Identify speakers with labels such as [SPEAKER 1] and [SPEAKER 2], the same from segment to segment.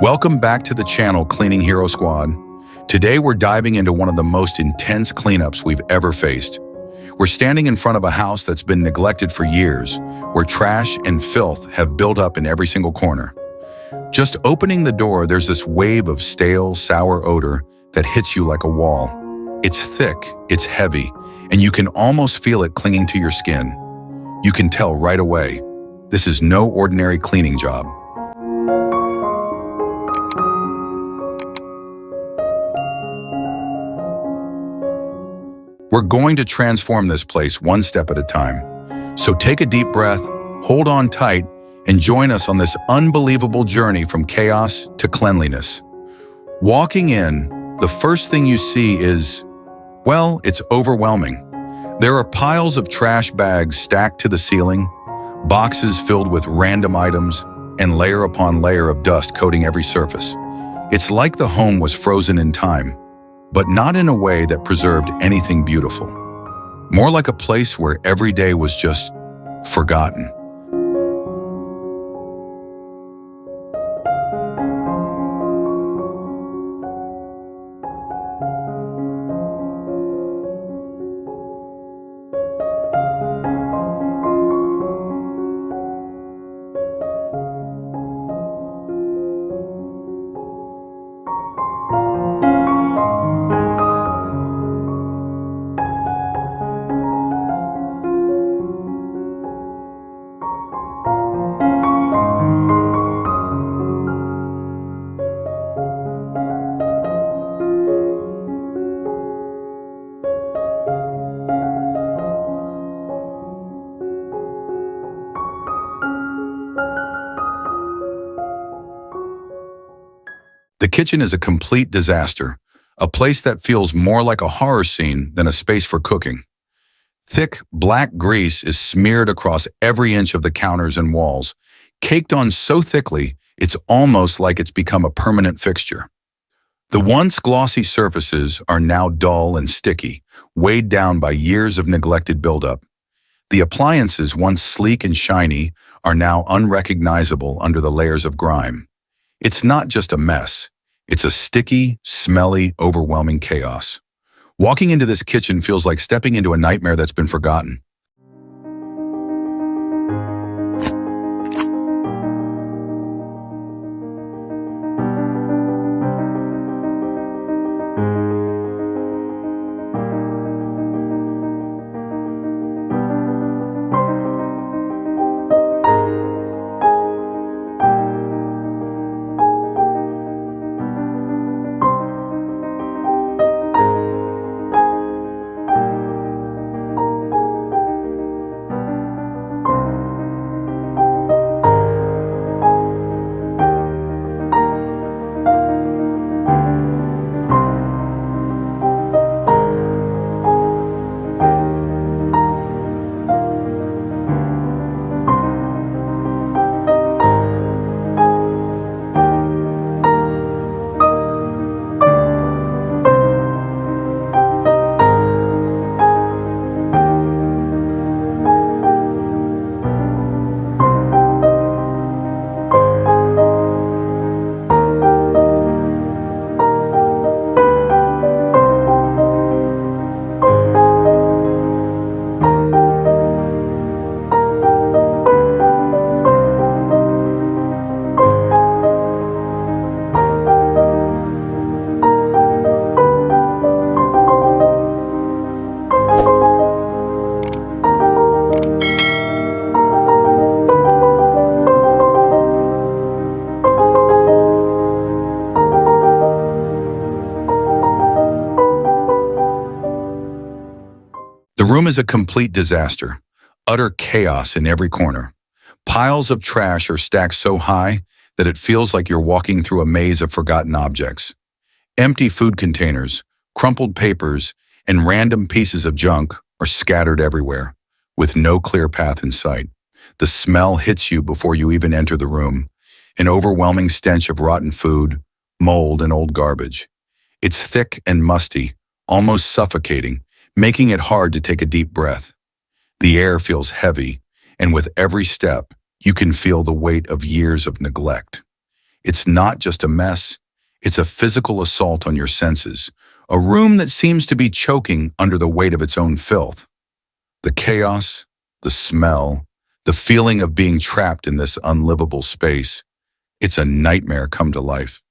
[SPEAKER 1] Welcome back to the channel Cleaning Hero Squad. Today we're diving into one of the most intense cleanups we've ever faced. We're standing in front of a house that's been neglected for years, where trash and filth have built up in every single corner. Just opening the door, there's this wave of stale, sour odor that hits you like a wall. It's thick, it's heavy, and you can almost feel it clinging to your skin. You can tell right away, this is no ordinary cleaning job. We're going to transform this place one step at a time. So take a deep breath, hold on tight, and join us on this unbelievable journey from chaos to cleanliness. Walking in, the first thing you see is, well, it's overwhelming. There are piles of trash bags stacked to the ceiling, boxes filled with random items, and layer upon layer of dust coating every surface. It's like the home was frozen in time, but not in a way that preserved anything beautiful. More like a place where every day was just forgotten. The kitchen is a complete disaster, a place that feels more like a horror scene than a space for cooking. Thick, black grease is smeared across every inch of the counters and walls, caked on so thickly it's almost like it's become a permanent fixture. The once glossy surfaces are now dull and sticky, weighed down by years of neglected buildup. The appliances, once sleek and shiny, are now unrecognizable under the layers of grime. It's not just a mess. It's a sticky, smelly, overwhelming chaos. Walking into this kitchen feels like stepping into a nightmare that's been forgotten. The room is a complete disaster, utter chaos in every corner. Piles of trash are stacked so high that it feels like you're walking through a maze of forgotten objects. Empty food containers, crumpled papers, and random pieces of junk are scattered everywhere, with no clear path in sight. The smell hits you before you even enter the room, an overwhelming stench of rotten food, mold, and old garbage. It's thick and musty, almost suffocating, making it hard to take a deep breath. The air feels heavy, and with every step, you can feel the weight of years of neglect. It's not just a mess, it's a physical assault on your senses, a room that seems to be choking under the weight of its own filth. The chaos, the smell, the feeling of being trapped in this unlivable space. It's a nightmare come to life.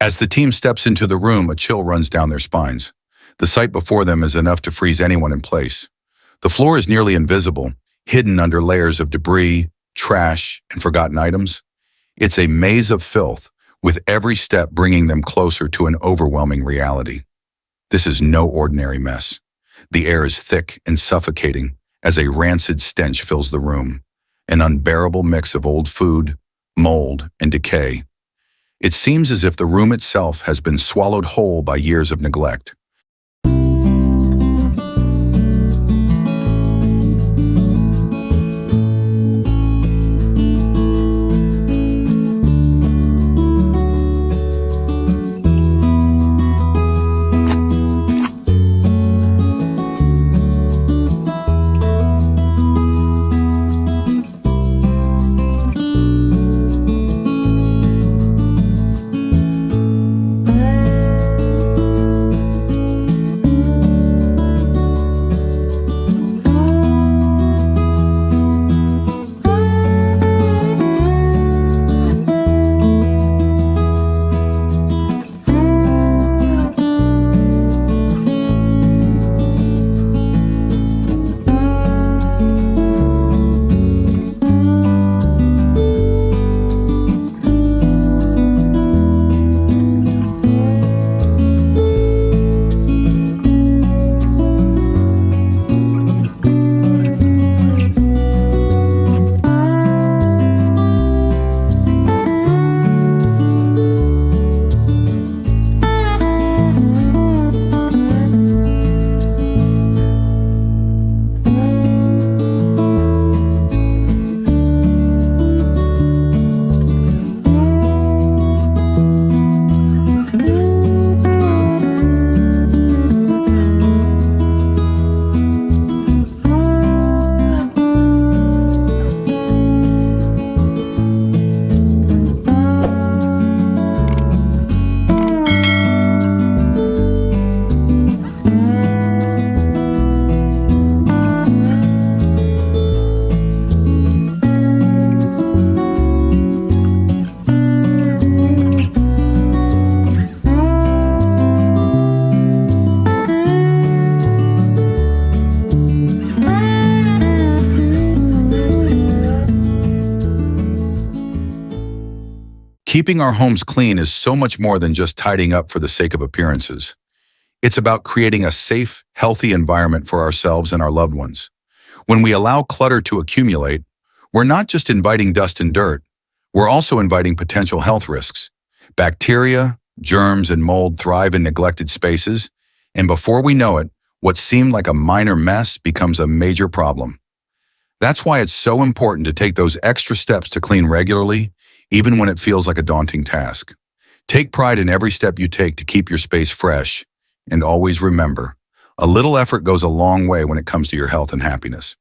[SPEAKER 1] As the team steps into the room, a chill runs down their spines. The sight before them is enough to freeze anyone in place. The floor is nearly invisible, hidden under layers of debris, trash, and forgotten items. It's a maze of filth, with every step bringing them closer to an overwhelming reality. This is no ordinary mess. The air is thick and suffocating as a rancid stench fills the room, an unbearable mix of old food, mold, and decay. It seems as if the room itself has been swallowed whole by years of neglect. Keeping our homes clean is so much more than just tidying up for the sake of appearances. It's about creating a safe, healthy environment for ourselves and our loved ones. When we allow clutter to accumulate, we're not just inviting dust and dirt, we're also inviting potential health risks. Bacteria, germs, and mold thrive in neglected spaces, and before we know it, what seemed like a minor mess becomes a major problem. That's why it's so important to take those extra steps to clean regularly, even when it feels like a daunting task. Take pride in every step you take to keep your space fresh, and always remember, a little effort goes a long way when it comes to your health and happiness.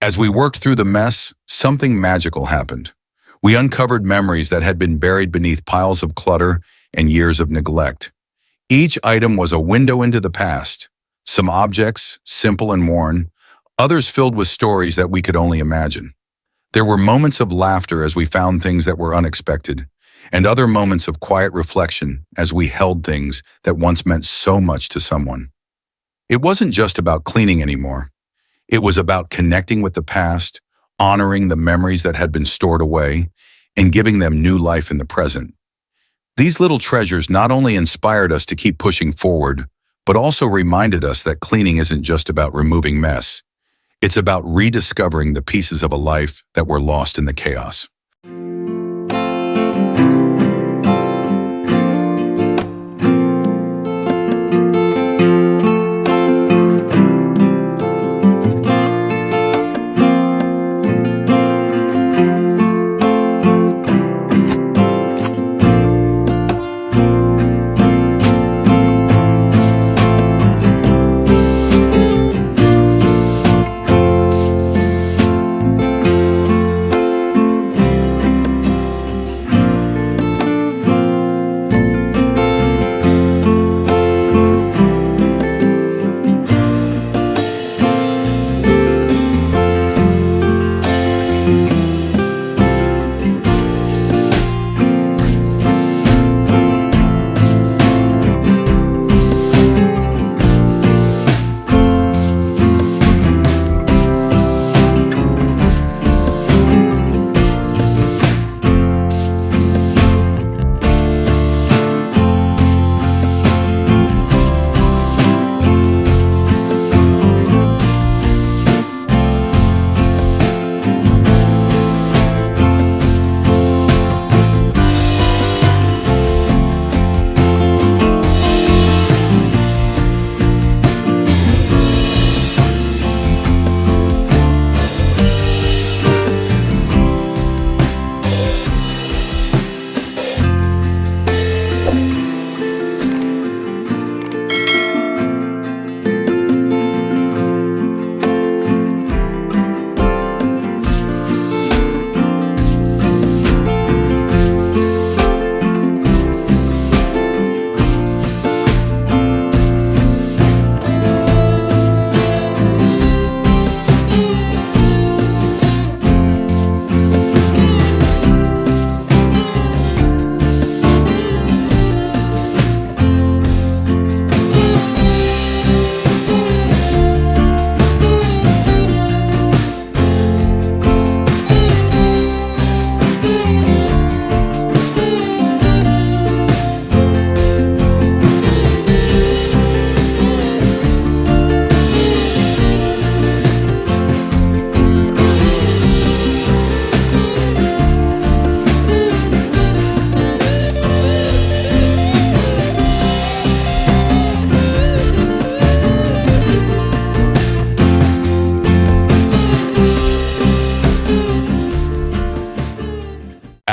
[SPEAKER 1] As we worked through the mess, something magical happened. We uncovered memories that had been buried beneath piles of clutter and years of neglect. Each item was a window into the past, some objects, simple and worn, others filled with stories that we could only imagine. There were moments of laughter as we found things that were unexpected, and other moments of quiet reflection as we held things that once meant so much to someone. It wasn't just about cleaning anymore. It was about connecting with the past, honoring the memories that had been stored away, and giving them new life in the present. These little treasures not only inspired us to keep pushing forward, but also reminded us that cleaning isn't just about removing mess. It's about rediscovering the pieces of a life that were lost in the chaos.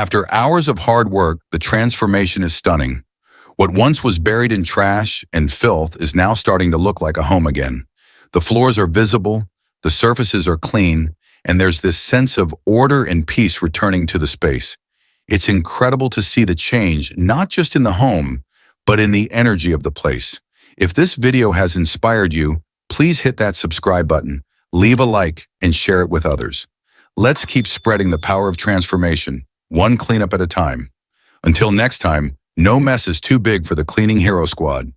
[SPEAKER 1] After hours of hard work, the transformation is stunning. What once was buried in trash and filth is now starting to look like a home again. The floors are visible, the surfaces are clean, and there's this sense of order and peace returning to the space. It's incredible to see the change, not just in the home, but in the energy of the place. If this video has inspired you, please hit that subscribe button, leave a like, and share it with others. Let's keep spreading the power of transformation, one cleanup at a time. Until next time, no mess is too big for the Cleaning Hero Squad.